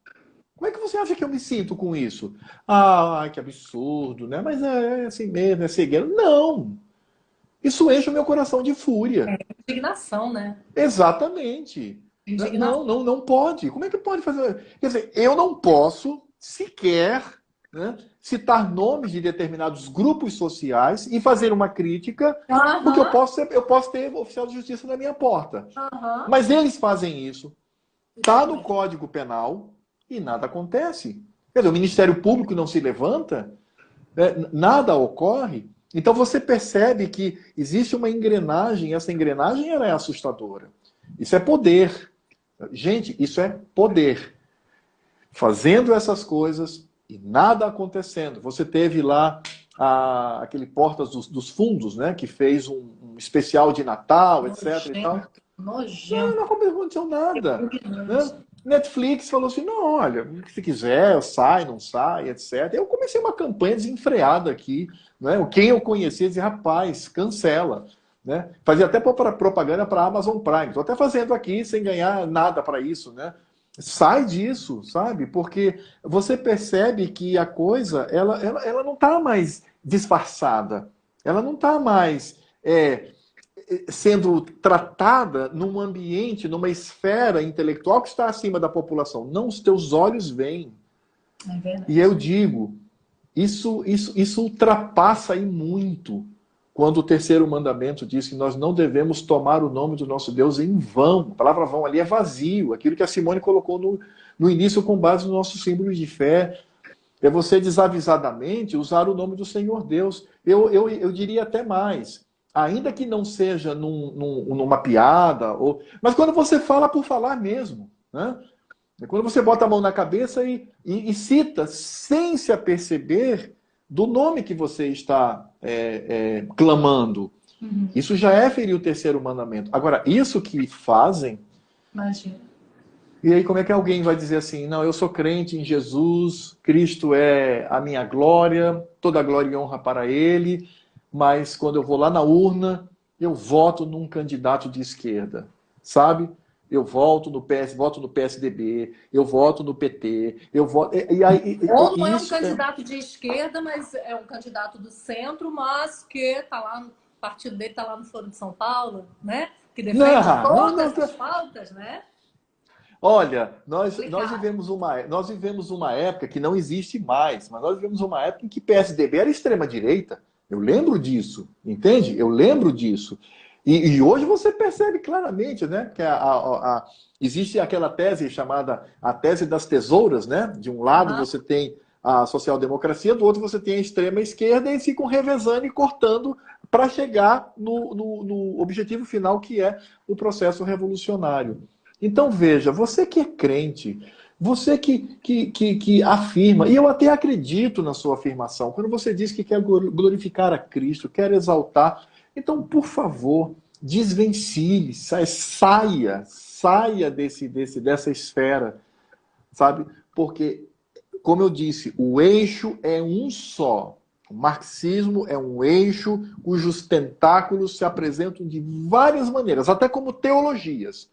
Como é que você acha que eu me sinto com isso? Que absurdo, né? Mas é assim mesmo, é cegueira. Não! Isso enche o meu coração de fúria. Indignação, né? Exatamente. Indignação. Não pode. Como é que pode fazer? Quer dizer, eu não posso sequer, né, citar nomes de determinados grupos sociais e fazer uma crítica, porque eu posso ter oficial de justiça na minha porta. Mas eles fazem isso. Está no Código Penal e nada acontece. Quer dizer, o Ministério Público não se levanta, nada ocorre. Então você percebe que existe uma engrenagem, e essa engrenagem ela é assustadora. Isso é poder. Gente, isso é poder. Fazendo essas coisas e nada acontecendo. Você teve lá aquele Portas dos Fundos, né, que fez um especial de Natal, etc. E tal. Nojento. Não aconteceu nada. Né? Netflix falou assim, não, olha, se quiser, sai, não sai, etc. Eu comecei uma campanha desenfreada aqui, né? Quem eu conhecia dizia, rapaz, cancela. Né? Fazia até propaganda para a Amazon Prime. Estou até fazendo aqui sem ganhar nada para isso, né? Sai disso, sabe? Porque você percebe que a coisa, ela não está mais disfarçada. Ela não está mais sendo tratada num ambiente, numa esfera intelectual que está acima da população. Não, os teus olhos veem. É verdade. E eu digo, isso ultrapassa aí muito quando o terceiro mandamento diz que nós não devemos tomar o nome do nosso Deus em vão. A palavra vão ali é vazio. Aquilo que a Simone colocou no início com base nos nossos símbolos de fé. É você desavisadamente usar o nome do Senhor Deus. Eu diria até mais. Ainda que não seja numa piada, mas quando você fala por falar mesmo. Né? Quando você bota a mão na cabeça e cita, sem se aperceber do nome que você está clamando. Uhum. Isso já é ferir o terceiro mandamento. Agora, isso que fazem... Imagina. E aí como é que alguém vai dizer assim, não, eu sou crente em Jesus, Cristo é a minha glória, toda a glória e honra para Ele, mas quando eu vou lá na urna, eu voto num candidato de esquerda, sabe? Eu voto no voto no PSDB, eu voto no PT, eu voto... Ou não é um isso é... candidato de esquerda, mas é um candidato do centro, mas que tá lá, o partido dele está lá no Foro de São Paulo, né? Que defende todas as pautas, né? Olha, nós vivemos uma época que não existe mais, mas nós vivemos uma época em que PSDB era extrema-direita. Eu lembro disso, entende? Eu lembro disso. E hoje você percebe claramente, né, que existe aquela tese chamada a tese das tesouras, né? De um lado você tem a social-democracia, do outro você tem a extrema-esquerda, e eles ficam revezando e cortando para chegar no objetivo final, que é o processo revolucionário. Então veja, você que é crente, você que afirma, e eu até acredito na sua afirmação, quando você diz que quer glorificar a Cristo, quer exaltar, então por favor, desvencilhe, saia dessa esfera, sabe? Porque, como eu disse, o eixo é um só. O marxismo é um eixo cujos tentáculos se apresentam de várias maneiras, até como teologias.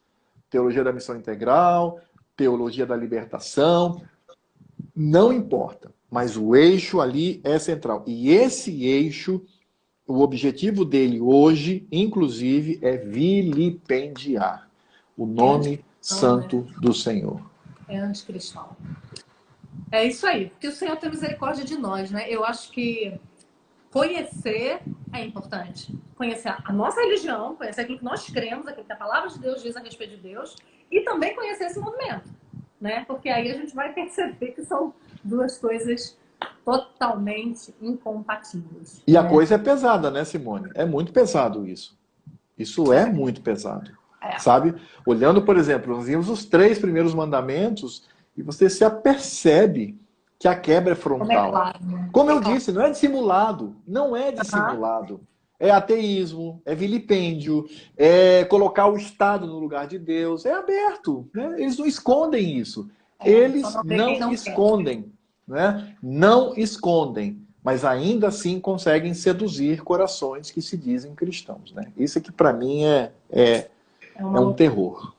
Teologia da missão integral, teologia da libertação, não importa. Mas o eixo ali é central. E esse eixo, o objetivo dele hoje, inclusive, é vilipendiar o nome santo do Senhor. É anticristão. É isso aí. Que o Senhor tenha misericórdia de nós, né? Eu acho que conhecer é importante. Conhecer a nossa religião, conhecer aquilo que nós cremos, aquilo que a palavra de Deus diz a respeito de Deus, e também conhecer esse movimento, né? Porque aí a gente vai perceber que são duas coisas totalmente incompatíveis. E a coisa é pesada, né, Simone? É muito pesado isso. Isso é muito pesado. Sabe? Olhando, por exemplo, nós vimos os 3 primeiros mandamentos e você se apercebe que a quebra é frontal. Como eu disse, não é dissimulado. Não é dissimulado. É ateísmo, é vilipêndio, é colocar o Estado no lugar de Deus. É aberto. Né? Eles não escondem isso. Eles não escondem. Né? Não escondem. Mas ainda assim conseguem seduzir corações que se dizem cristãos. Né? Isso aqui para mim é um terror.